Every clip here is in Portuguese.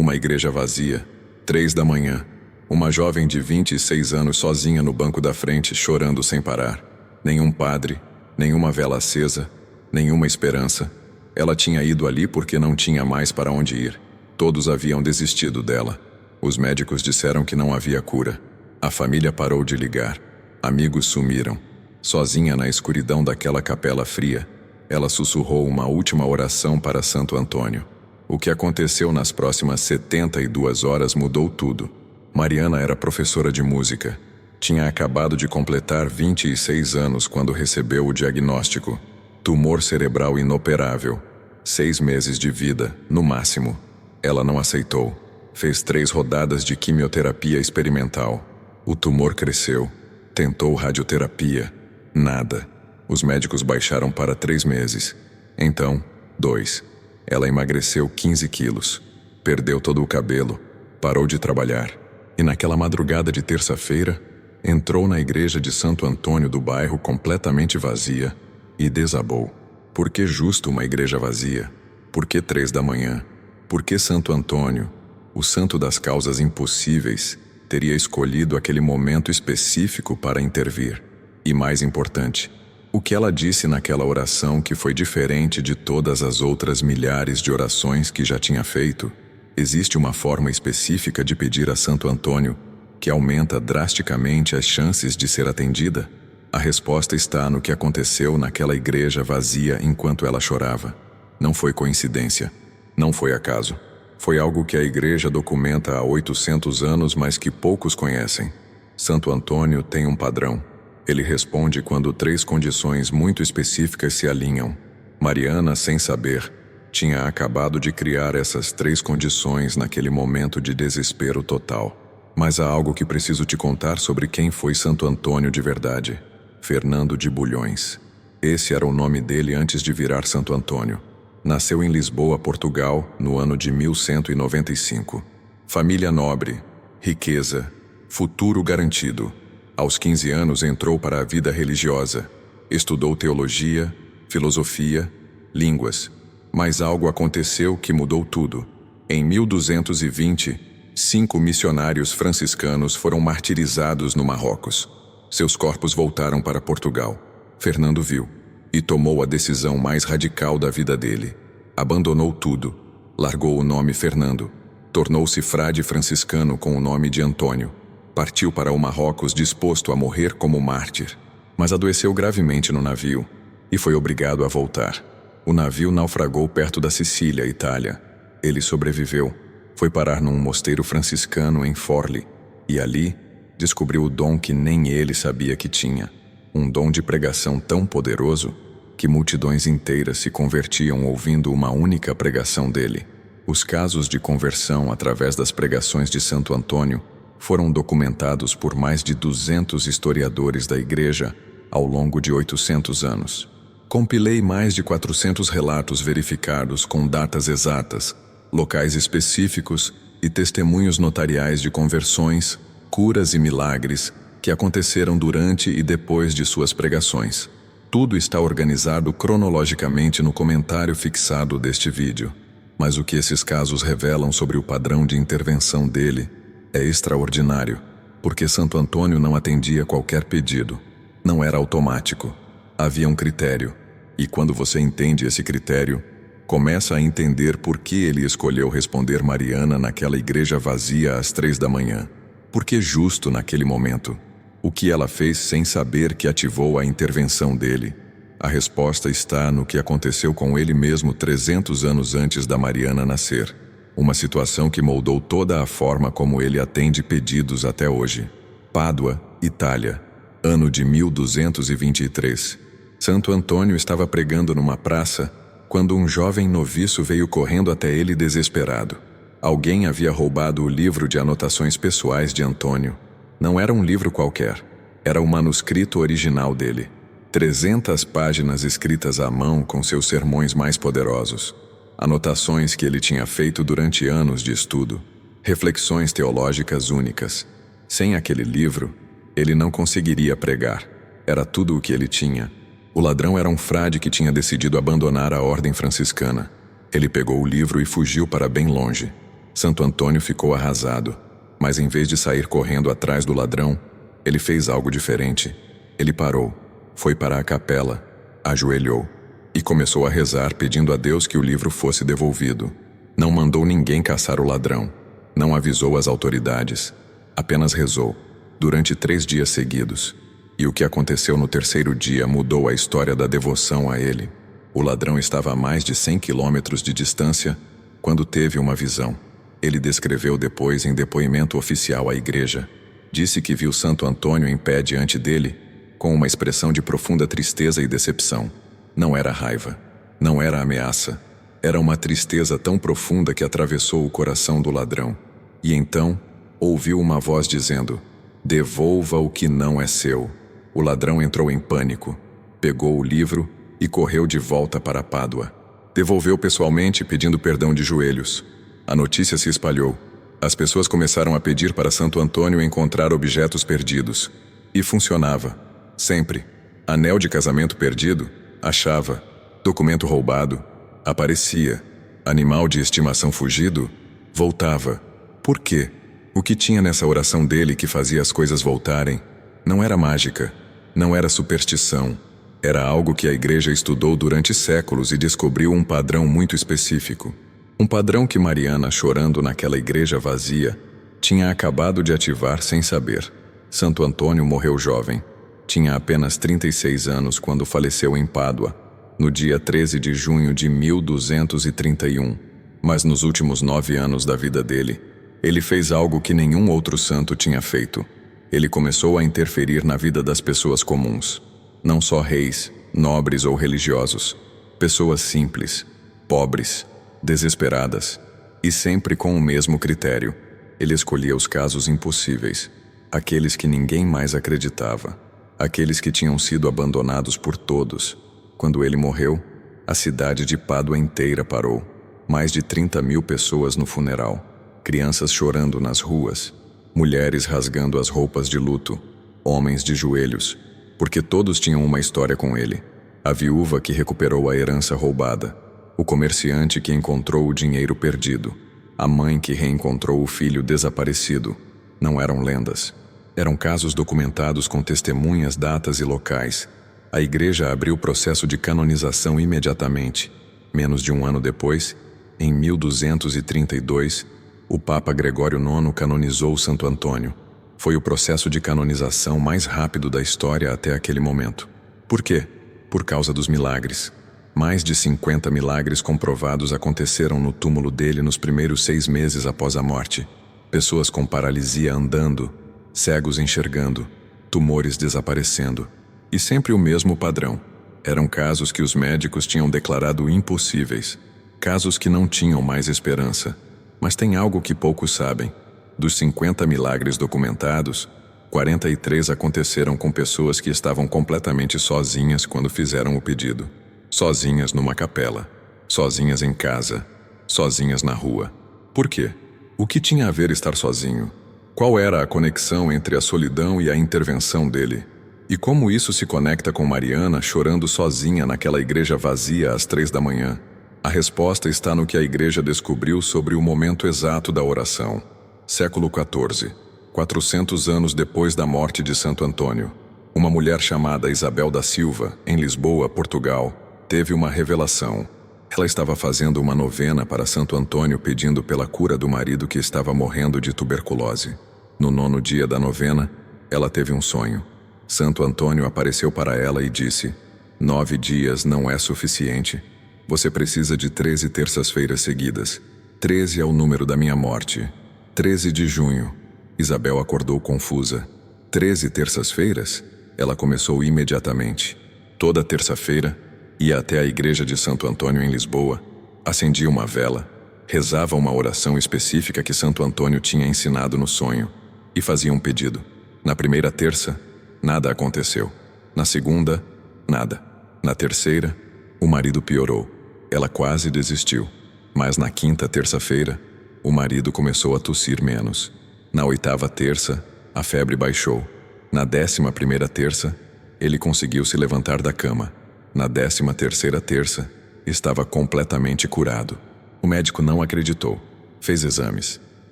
Uma igreja vazia. 3 da manhã. Uma jovem de 26 anos sozinha no banco da frente, chorando sem parar. Nenhum padre, nenhuma vela acesa, nenhuma esperança. Ela tinha ido ali porque não tinha mais para onde ir. Todos haviam desistido dela. Os médicos disseram que não havia cura. A família parou de ligar. Amigos sumiram. Sozinha na escuridão daquela capela fria, ela sussurrou uma última oração para Santo Antônio. O que aconteceu nas próximas 72 horas mudou tudo. Mariana era professora de música. Tinha acabado de completar 26 anos quando recebeu o diagnóstico. Tumor cerebral inoperável. 6 meses de vida, no máximo. Ela não aceitou. Fez 3 rodadas de quimioterapia experimental. O tumor cresceu. Tentou radioterapia. Nada. Os médicos baixaram para 3 meses. Então, 2. Ela emagreceu 15 quilos. Perdeu todo o cabelo. Parou de trabalhar. E naquela madrugada de terça-feira, entrou na igreja de Santo Antônio do bairro completamente vazia e desabou. Por que justo uma igreja vazia? Por que 3 da manhã? Por que Santo Antônio, o santo das causas impossíveis, teria escolhido aquele momento específico para intervir? E mais importante, o que ela disse naquela oração que foi diferente de todas as outras milhares de orações que já tinha feito? Existe uma forma específica de pedir a Santo Antônio que aumenta drasticamente as chances de ser atendida? A resposta está no que aconteceu naquela igreja vazia enquanto ela chorava. Não foi coincidência. Não foi acaso. Foi algo que a igreja documenta há 800 anos, mas que poucos conhecem. Santo Antônio tem um padrão. Ele responde quando 3 condições muito específicas se alinham. Mariana, sem saber, tinha acabado de criar essas 3 condições naquele momento de desespero total. Mas há algo que preciso te contar sobre quem foi Santo Antônio de verdade. Fernando de Bulhões. Esse era o nome dele antes de virar Santo Antônio. Nasceu em Lisboa, Portugal, no ano de 1195. Família nobre, riqueza, futuro garantido. Aos 15 anos entrou para a vida religiosa. Estudou teologia, filosofia, línguas. Mas algo aconteceu que mudou tudo. Em 1220, 5 missionários franciscanos foram martirizados no Marrocos. Seus corpos voltaram para Portugal. Fernando viu e tomou a decisão mais radical da vida dele. Abandonou tudo. Largou o nome Fernando. Tornou-se frade franciscano com o nome de Antônio. Partiu para o Marrocos disposto a morrer como mártir. Mas adoeceu gravemente no navio e foi obrigado a voltar. O navio naufragou perto da Sicília, Itália. Ele sobreviveu. Foi parar num mosteiro franciscano em Forli e ali descobriu o dom que nem ele sabia que tinha. Um dom de pregação tão poderoso que multidões inteiras se convertiam ouvindo uma única pregação dele. Os casos de conversão através das pregações de Santo Antônio foram documentados por mais de 200 historiadores da igreja ao longo de 800 anos. Compilei mais de 400 relatos verificados com datas exatas, locais específicos e testemunhos notariais de conversões, curas e milagres que aconteceram durante e depois de suas pregações. Tudo está organizado cronologicamente no comentário fixado deste vídeo. Mas o que esses casos revelam sobre o padrão de intervenção dele é extraordinário, porque Santo Antônio não atendia qualquer pedido. Não era automático. Havia um critério. E quando você entende esse critério, começa a entender por que ele escolheu responder Mariana naquela igreja vazia às 3 da manhã. Por que justo naquele momento? O que ela fez sem saber que ativou a intervenção dele? A resposta está no que aconteceu com ele mesmo 300 anos antes da Mariana nascer. Uma situação que moldou toda a forma como ele atende pedidos até hoje. Pádua, Itália, ano de 1223. Santo Antônio estava pregando numa praça quando um jovem noviço veio correndo até ele desesperado. Alguém havia roubado o livro de anotações pessoais de Antônio. Não era um livro qualquer, era o manuscrito original dele. 300 páginas escritas à mão com seus sermões mais poderosos. Anotações que ele tinha feito durante anos de estudo. Reflexões teológicas únicas. Sem aquele livro, ele não conseguiria pregar. Era tudo o que ele tinha. O ladrão era um frade que tinha decidido abandonar a ordem franciscana. Ele pegou o livro e fugiu para bem longe. Santo Antônio ficou arrasado, mas em vez de sair correndo atrás do ladrão, ele fez algo diferente. Ele parou, foi para a capela, ajoelhou e começou a rezar pedindo a Deus que o livro fosse devolvido. Não mandou ninguém caçar o ladrão, não avisou as autoridades, apenas rezou, durante 3 dias seguidos. E o que aconteceu no terceiro dia mudou a história da devoção a ele. O ladrão estava a mais de 100 quilômetros de distância quando teve uma visão. Ele descreveu depois em depoimento oficial à igreja. Disse que viu Santo Antônio em pé diante dele, com uma expressão de profunda tristeza e decepção. Não era raiva, não era ameaça. Era uma tristeza tão profunda que atravessou o coração do ladrão. E então, ouviu uma voz dizendo: "Devolva o que não é seu." O ladrão entrou em pânico, pegou o livro e correu de volta para Pádua. Devolveu pessoalmente, pedindo perdão de joelhos. A notícia se espalhou. As pessoas começaram a pedir para Santo Antônio encontrar objetos perdidos. E funcionava. Sempre. Anel de casamento perdido? Achava. Documento roubado? Aparecia. Animal de estimação fugido? Voltava. Por quê? O que tinha nessa oração dele que fazia as coisas voltarem? Não era mágica. Não era superstição. Era algo que a igreja estudou durante séculos e descobriu um padrão muito específico. Um padrão que Mariana, chorando naquela igreja vazia, tinha acabado de ativar sem saber. Santo Antônio morreu jovem. Tinha apenas 36 anos quando faleceu em Pádua, no dia 13 de junho de 1231. Mas nos últimos 9 anos da vida dele, ele fez algo que nenhum outro santo tinha feito. Ele começou a interferir na vida das pessoas comuns. Não só reis, nobres ou religiosos. Pessoas simples, pobres, desesperadas, e sempre com o mesmo critério. Ele escolhia os casos impossíveis, aqueles que ninguém mais acreditava, aqueles que tinham sido abandonados por todos. Quando ele morreu, a cidade de Pádua inteira parou. Mais de 30.000 pessoas no funeral, crianças chorando nas ruas, mulheres rasgando as roupas de luto, homens de joelhos, porque todos tinham uma história com ele. A viúva que recuperou a herança roubada, o comerciante que encontrou o dinheiro perdido, a mãe que reencontrou o filho desaparecido. Não eram lendas. Eram casos documentados com testemunhas, datas e locais. A igreja abriu o processo de canonização imediatamente. Menos de um ano depois, em 1232, o Papa Gregório IX canonizou Santo Antônio. Foi o processo de canonização mais rápido da história até aquele momento. Por quê? Por causa dos milagres. Mais de 50 milagres comprovados aconteceram no túmulo dele nos primeiros 6 meses após a morte. Pessoas com paralisia andando, cegos enxergando, tumores desaparecendo. E sempre o mesmo padrão. Eram casos que os médicos tinham declarado impossíveis. Casos que não tinham mais esperança. Mas tem algo que poucos sabem. Dos 50 milagres documentados, 43 aconteceram com pessoas que estavam completamente sozinhas quando fizeram o pedido. Sozinhas numa capela, sozinhas em casa, sozinhas na rua. Por quê? O que tinha a ver estar sozinho? Qual era a conexão entre a solidão e a intervenção dele? E como isso se conecta com Mariana chorando sozinha naquela igreja vazia às 3 da manhã? A resposta está no que a igreja descobriu sobre o momento exato da oração. Século XIV, 400 anos depois da morte de Santo Antônio, uma mulher chamada Isabel da Silva, em Lisboa, Portugal, teve uma revelação. Ela estava fazendo uma novena para Santo Antônio pedindo pela cura do marido que estava morrendo de tuberculose. No 9º dia da novena, ela teve um sonho. Santo Antônio apareceu para ela e disse: 9 dias não é suficiente. Você precisa de 13 terças-feiras seguidas. 13 é o número da minha morte. 13 de junho. Isabel acordou confusa. 13 terças-feiras? Ela começou imediatamente. Toda terça-feira, ia até a igreja de Santo Antônio em Lisboa, acendia uma vela, rezava uma oração específica que Santo Antônio tinha ensinado no sonho e fazia um pedido. Na primeira terça, nada aconteceu. Na segunda, nada. Na terceira, o marido piorou. Ela quase desistiu. Mas na quinta terça-feira, o marido começou a tossir menos. Na 8ª terça, a febre baixou. Na 11ª terça, ele conseguiu se levantar da cama. Na 13ª terça, estava completamente curado. O médico não acreditou. Fez exames.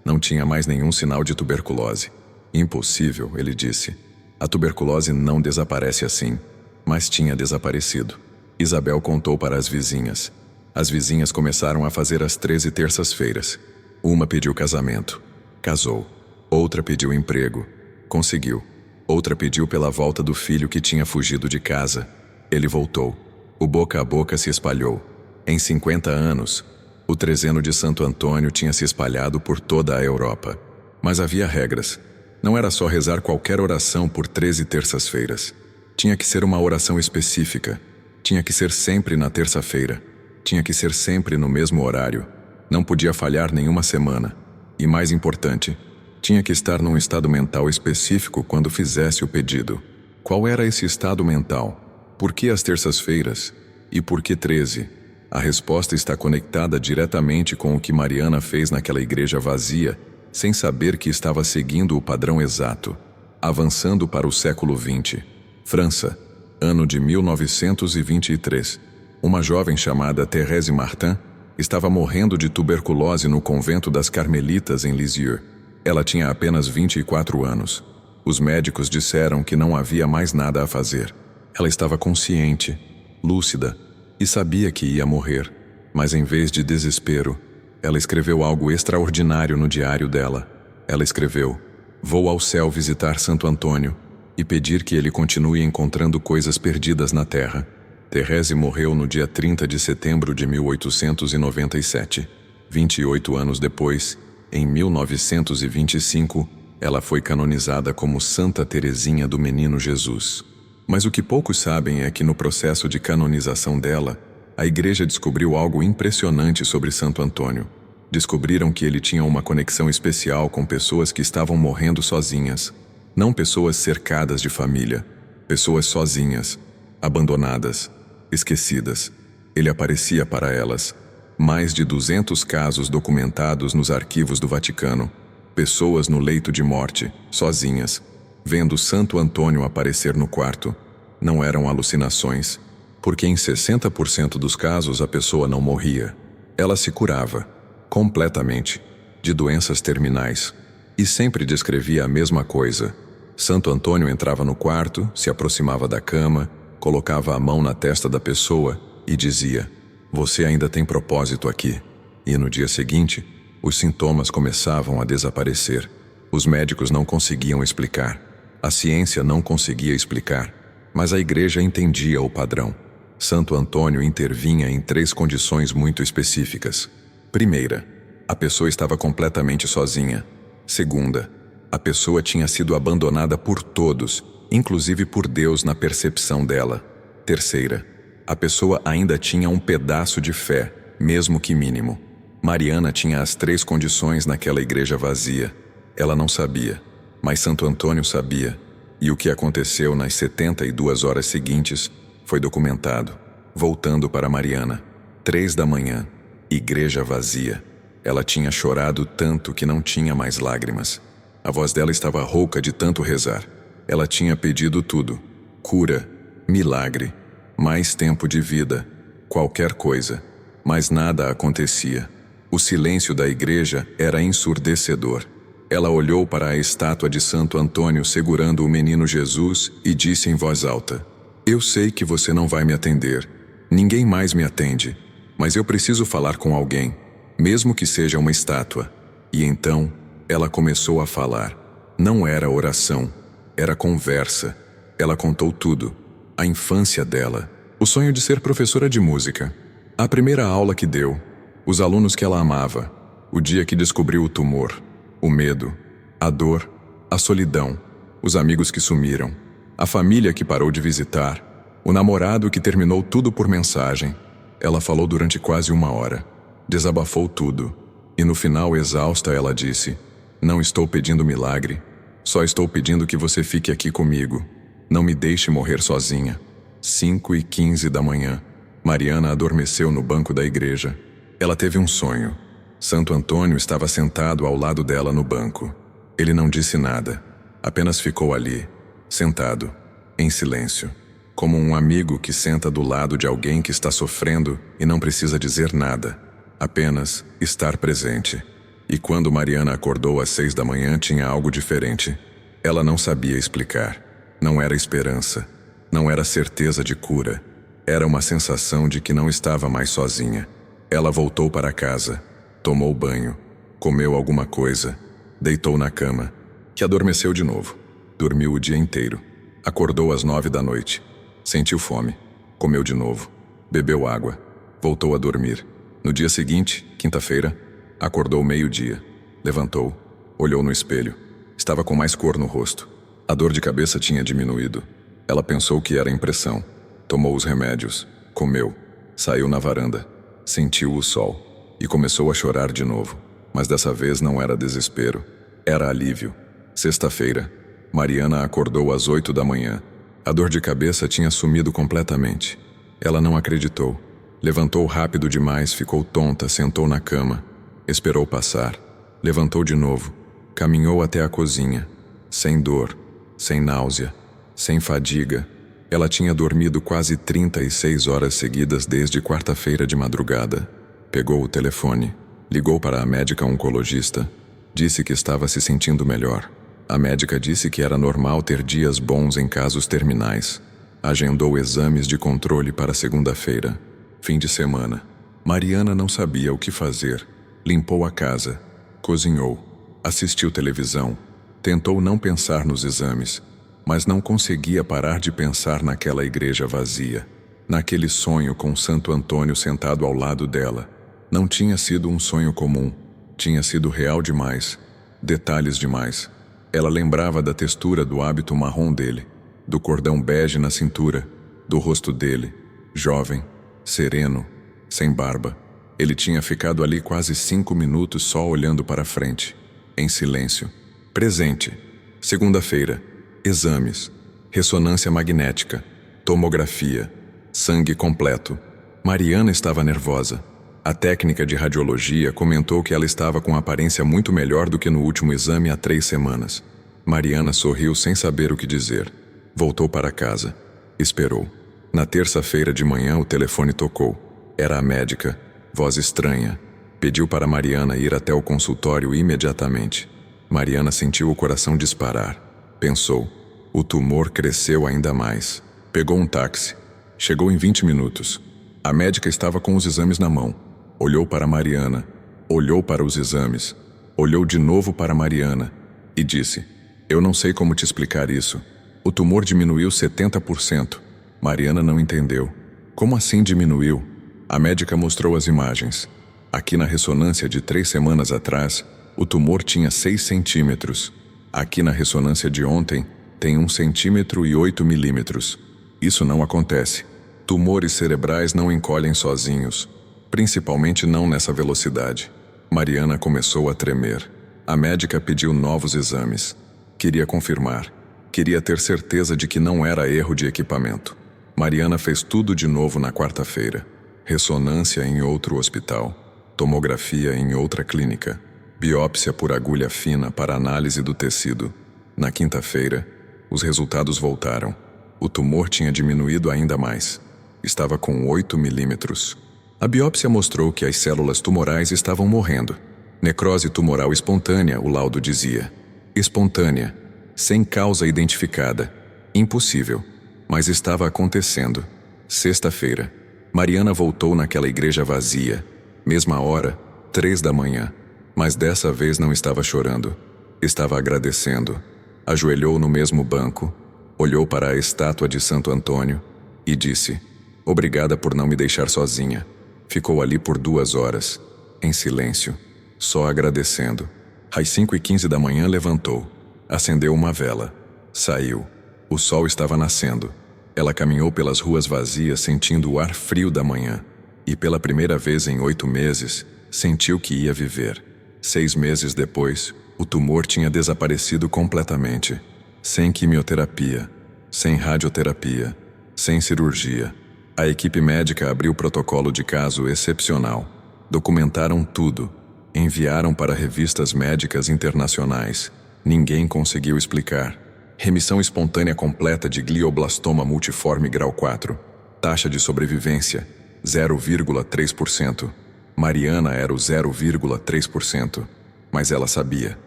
Não tinha mais nenhum sinal de tuberculose. Impossível, ele disse. A tuberculose não desaparece assim, mas tinha desaparecido. Isabel contou para as vizinhas. As vizinhas começaram a fazer as 13 terças-feiras. Uma pediu casamento. Casou. Outra pediu emprego. Conseguiu. Outra pediu pela volta do filho que tinha fugido de casa. Ele voltou. O boca a boca se espalhou. Em 50 anos, o trezeno de Santo Antônio tinha se espalhado por toda a Europa. Mas havia regras. Não era só rezar qualquer oração por 13 terças-feiras. Tinha que ser uma oração específica. Tinha que ser sempre na terça-feira. Tinha que ser sempre no mesmo horário. Não podia falhar nenhuma semana. E mais importante, tinha que estar num estado mental específico quando fizesse o pedido. Qual era esse estado mental? Por que as terças-feiras? E por que 13? A resposta está conectada diretamente com o que Mariana fez naquela igreja vazia, sem saber que estava seguindo o padrão exato. Avançando para o século XX. França, ano de 1923. Uma jovem chamada Thérèse Martin estava morrendo de tuberculose no convento das Carmelitas em Lisieux. Ela tinha apenas 24 anos. Os médicos disseram que não havia mais nada a fazer. Ela estava consciente, lúcida, e sabia que ia morrer. Mas em vez de desespero, ela escreveu algo extraordinário no diário dela. Ela escreveu: "Vou ao céu visitar Santo Antônio e pedir que ele continue encontrando coisas perdidas na terra." Thérèse morreu no dia 30 de setembro de 1897. 28 anos depois, em 1925, ela foi canonizada como Santa Teresinha do Menino Jesus. Mas o que poucos sabem é que no processo de canonização dela, a igreja descobriu algo impressionante sobre Santo Antônio. Descobriram que ele tinha uma conexão especial com pessoas que estavam morrendo sozinhas. Não pessoas cercadas de família, pessoas sozinhas, abandonadas, esquecidas. Ele aparecia para elas. Mais de 200 casos documentados nos arquivos do Vaticano. Pessoas no leito de morte, sozinhas, vendo Santo Antônio aparecer no quarto. Não eram alucinações, porque em 60% dos casos a pessoa não morria. Ela se curava, completamente, de doenças terminais. E sempre descrevia a mesma coisa. Santo Antônio entrava no quarto, se aproximava da cama, colocava a mão na testa da pessoa e dizia: "Você ainda tem propósito aqui." E no dia seguinte, os sintomas começavam a desaparecer. Os médicos não conseguiam explicar. A ciência não conseguia explicar. Mas a igreja entendia o padrão. Santo Antônio intervinha em 3 condições muito específicas. Primeira, a pessoa estava completamente sozinha. Segunda, a pessoa tinha sido abandonada por todos, inclusive por Deus na percepção dela. Terceira, a pessoa ainda tinha um pedaço de fé, mesmo que mínimo. Mariana tinha as 3 condições naquela igreja vazia. Ela não sabia, mas Santo Antônio sabia. E o que aconteceu nas 72 horas seguintes foi documentado. Voltando para Mariana, 3 da manhã, igreja vazia. Ela tinha chorado tanto que não tinha mais lágrimas. A voz dela estava rouca de tanto rezar. Ela tinha pedido tudo: cura, milagre, mais tempo de vida, qualquer coisa. Mas nada acontecia. O silêncio da igreja era ensurdecedor. Ela olhou para a estátua de Santo Antônio segurando o menino Jesus e disse em voz alta: "Eu sei que você não vai me atender. Ninguém mais me atende. Mas eu preciso falar com alguém, mesmo que seja uma estátua." E então, ela começou a falar. Não era oração, era conversa. Ela contou tudo. A infância dela, o sonho de ser professora de música, a primeira aula que deu, os alunos que ela amava, o dia que descobriu o tumor, o medo, a dor, a solidão, os amigos que sumiram, a família que parou de visitar, o namorado que terminou tudo por mensagem. Ela falou durante quase 1 hora. Desabafou tudo. E no final, exausta, ela disse: "Não estou pedindo milagre. Só estou pedindo que você fique aqui comigo. Não me deixe morrer sozinha." 5h15 da manhã. Mariana adormeceu no banco da igreja. Ela teve um sonho. Santo Antônio estava sentado ao lado dela no banco. Ele não disse nada. Apenas ficou ali, sentado, em silêncio. Como um amigo que senta do lado de alguém que está sofrendo e não precisa dizer nada. Apenas estar presente. E quando Mariana acordou às 6 da manhã, tinha algo diferente. Ela não sabia explicar. Não era esperança. Não era certeza de cura. Era uma sensação de que não estava mais sozinha. Ela voltou para casa, tomou banho, comeu alguma coisa, deitou na cama, que adormeceu de novo. Dormiu o dia inteiro. Acordou às 9 da noite. Sentiu fome. Comeu de novo. Bebeu água. Voltou a dormir. No dia seguinte, quinta-feira, acordou meio-dia. Levantou. Olhou no espelho. Estava com mais cor no rosto. A dor de cabeça tinha diminuído. Ela pensou que era impressão. Tomou os remédios. Comeu. Saiu na varanda. Sentiu o sol. E começou a chorar de novo. Mas dessa vez não era desespero. Era alívio. Sexta-feira, Mariana acordou às 8 da manhã. A dor de cabeça tinha sumido completamente. Ela não acreditou. Levantou rápido demais, ficou tonta, sentou na cama. Esperou passar. Levantou de novo. Caminhou até a cozinha. Sem dor, sem náusea, sem fadiga. Ela tinha dormido quase 36 horas seguidas desde quarta-feira de madrugada. Pegou o telefone. Ligou para a médica oncologista. Disse que estava se sentindo melhor. A médica disse que era normal ter dias bons em casos terminais. Agendou exames de controle para segunda-feira. Fim de semana. Mariana não sabia o que fazer. Limpou a casa. Cozinhou. Assistiu televisão. Tentou não pensar nos exames, mas não conseguia parar de pensar naquela igreja vazia. Naquele sonho com Santo Antônio sentado ao lado dela. Não tinha sido um sonho comum. Tinha sido real demais. Detalhes demais. Ela lembrava da textura do hábito marrom dele, do cordão bege na cintura, do rosto dele, jovem, sereno, sem barba. Ele tinha ficado ali quase 5 minutos só olhando para frente, em silêncio. Presente. Segunda-feira. Exames. Ressonância magnética. Tomografia. Sangue completo. Mariana estava nervosa. A técnica de radiologia comentou que ela estava com aparência muito melhor do que no último exame há 3 semanas. Mariana sorriu sem saber o que dizer. Voltou para casa. Esperou. Na terça-feira de manhã o telefone tocou. Era a médica. Voz estranha. Pediu para Mariana ir até o consultório imediatamente. Mariana sentiu o coração disparar. Pensou. O tumor cresceu ainda mais. Pegou um táxi. Chegou em 20 minutos. A médica estava com os exames na mão. Olhou para Mariana. Olhou para os exames. Olhou de novo para Mariana. E disse: "Eu não sei como te explicar isso. O tumor diminuiu 70%. Mariana não entendeu. Como assim diminuiu? A médica mostrou as imagens. Aqui na ressonância de 3 semanas atrás, o tumor tinha 6 centímetros. Aqui na ressonância de ontem, tem 1 centímetro e 8 milímetros. Isso não acontece. Tumores cerebrais não encolhem sozinhos. Principalmente não nessa velocidade." Mariana começou a tremer. A médica pediu novos exames. Queria confirmar. Queria ter certeza de que não era erro de equipamento. Mariana fez tudo de novo na quarta-feira. Ressonância em outro hospital. Tomografia em outra clínica. Biópsia por agulha fina para análise do tecido. Na quinta-feira, os resultados voltaram. O tumor tinha diminuído ainda mais. Estava com 8 milímetros. A biópsia mostrou que as células tumorais estavam morrendo. Necrose tumoral espontânea, o laudo dizia. Espontânea, sem causa identificada. Impossível. Mas estava acontecendo. Sexta-feira. Mariana voltou naquela igreja vazia. Mesma hora, 3 da manhã. Mas dessa vez não estava chorando. Estava agradecendo. Ajoelhou no mesmo banco, olhou para a estátua de Santo Antônio e disse: "Obrigada por não me deixar sozinha." Ficou ali por 2 horas, em silêncio, só agradecendo. Às 5h15 da manhã levantou, acendeu uma vela, saiu. O sol estava nascendo. Ela caminhou pelas ruas vazias sentindo o ar frio da manhã. E pela primeira vez em 8 meses, sentiu que ia viver. 6 meses depois, o tumor tinha desaparecido completamente. Sem quimioterapia, sem radioterapia, sem cirurgia. A equipe médica abriu protocolo de caso excepcional. Documentaram tudo. Enviaram para revistas médicas internacionais. Ninguém conseguiu explicar. Remissão espontânea completa de glioblastoma multiforme grau 4. Taxa de sobrevivência, 0,3%. Mariana era o 0,3%. Mas ela sabia.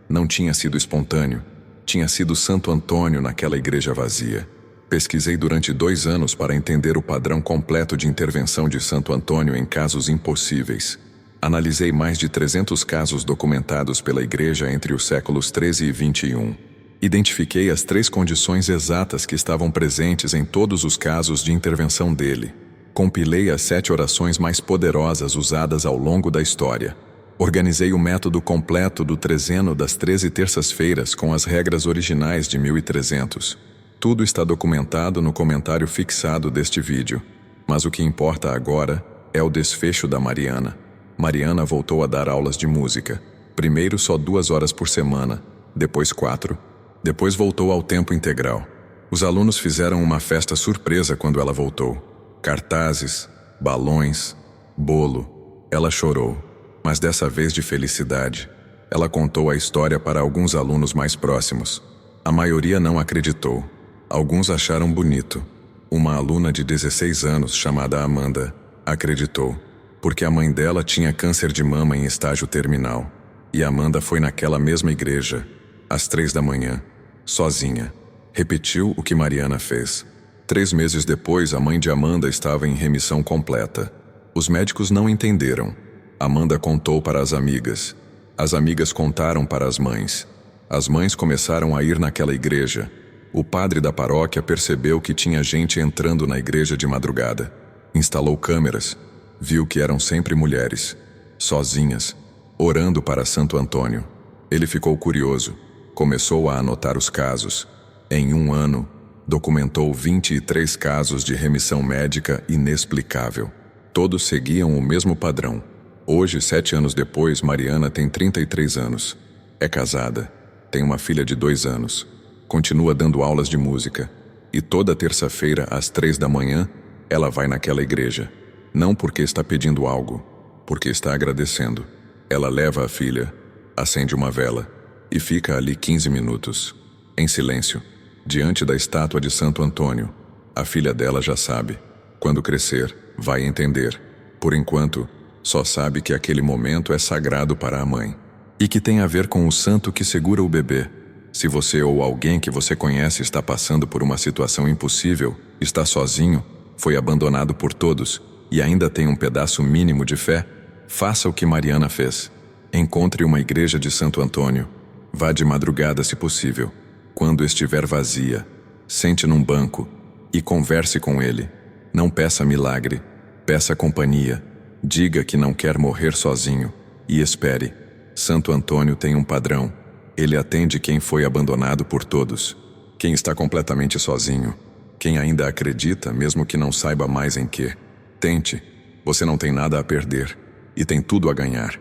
Não tinha sido espontâneo. Tinha sido Santo Antônio naquela igreja vazia. Pesquisei durante 2 anos para entender o padrão completo de intervenção de Santo Antônio em casos impossíveis. Analisei mais de 300 casos documentados pela igreja entre os séculos 13 e 21. Identifiquei as 3 condições exatas que estavam presentes em todos os casos de intervenção dele. Compilei as 7 orações mais poderosas usadas ao longo da história. Organizei o método completo do trezeno das 13 terças-feiras com as regras originais de 1300. Tudo está documentado no comentário fixado deste vídeo. Mas o que importa agora é o desfecho da Mariana. Mariana voltou a dar aulas de música. Primeiro só 2 horas por semana, depois 4, depois voltou ao tempo integral. Os alunos fizeram uma festa surpresa quando ela voltou. Cartazes, balões, bolo. Ela chorou, mas dessa vez de felicidade. Ela contou a história para alguns alunos mais próximos. A maioria não acreditou. Alguns acharam bonito. Uma aluna de 16 anos, chamada Amanda, acreditou, porque a mãe dela tinha câncer de mama em estágio terminal. E Amanda foi naquela mesma igreja, às 3 da manhã, sozinha. Repetiu o que Mariana fez. 3 meses depois, a mãe de Amanda estava em remissão completa. Os médicos não entenderam. Amanda contou para as amigas. As amigas contaram para as mães. As mães começaram a ir naquela igreja. O padre da paróquia percebeu que tinha gente entrando na igreja de madrugada. Instalou câmeras. Viu que eram sempre mulheres, sozinhas, orando para Santo Antônio. Ele ficou curioso. Começou a anotar os casos. Em 1 ano, documentou 23 casos de remissão médica inexplicável. Todos seguiam o mesmo padrão. Hoje, 7 anos depois, Mariana tem 33 anos. É casada, tem uma filha de 2 anos. Continua dando aulas de música. E toda terça-feira, às 3 da manhã, ela vai naquela igreja. Não porque está pedindo algo, porque está agradecendo. Ela leva a filha, acende uma vela e fica ali 15 minutos, em silêncio, diante da estátua de Santo Antônio. A filha dela já sabe. Quando crescer, vai entender. Por enquanto, só sabe que aquele momento é sagrado para a mãe. E que tem a ver com o santo que segura o bebê. Se você ou alguém que você conhece está passando por uma situação impossível, está sozinho, foi abandonado por todos e ainda tem um pedaço mínimo de fé, faça o que Mariana fez. Encontre uma igreja de Santo Antônio. Vá de madrugada se possível. Quando estiver vazia, sente num banco e converse com ele. Não peça milagre, peça companhia. Diga que não quer morrer sozinho e espere. Santo Antônio tem um padrão. Ele atende quem foi abandonado por todos. Quem está completamente sozinho. Quem ainda acredita, mesmo que não saiba mais em quê. Tente. Você não tem nada a perder e tem tudo a ganhar.